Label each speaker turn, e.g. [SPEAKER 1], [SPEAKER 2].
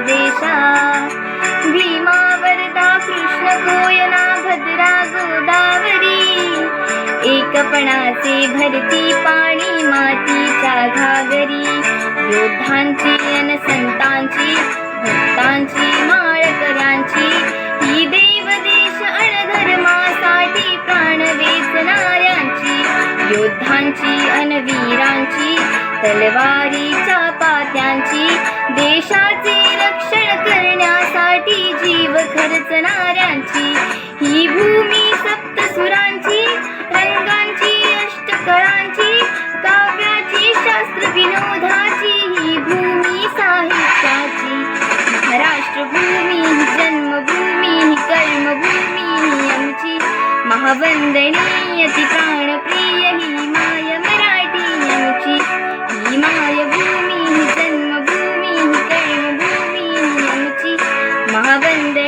[SPEAKER 1] देशा। भीमा वरदा कृष्ण कोयना भद्रा गोदावरी, एकपणाचे भरती पाणी मातीच्या घागरी। योद्धांची अन संतांची भक्तांची माळकऱ्यांची, ही देव देश अन धर्मासाठी प्राण वेचणाऱ्यांची। योद्धांची अन वीरांची तलवारीच्या पात्यांची, देशाचे रक्षण करण्यासाठी जीव खर्चणाऱ्यांची। ही भूमी सप्तसुरांची, रंगांची अष्टकळांची, काव्याची शास्त्र विनोदाची, ही भूमी साहित्याची। महाराष्ट्र भूमी ही जन्मभूमी, ही कर्मभूमी ही आमची। महावंदनीय अति प्राणप्रिय ही माय मराठी आमची। ही मायभूमी ही जन्मभूमी, ही कर्मभूमी ही आमची। महावंदनीय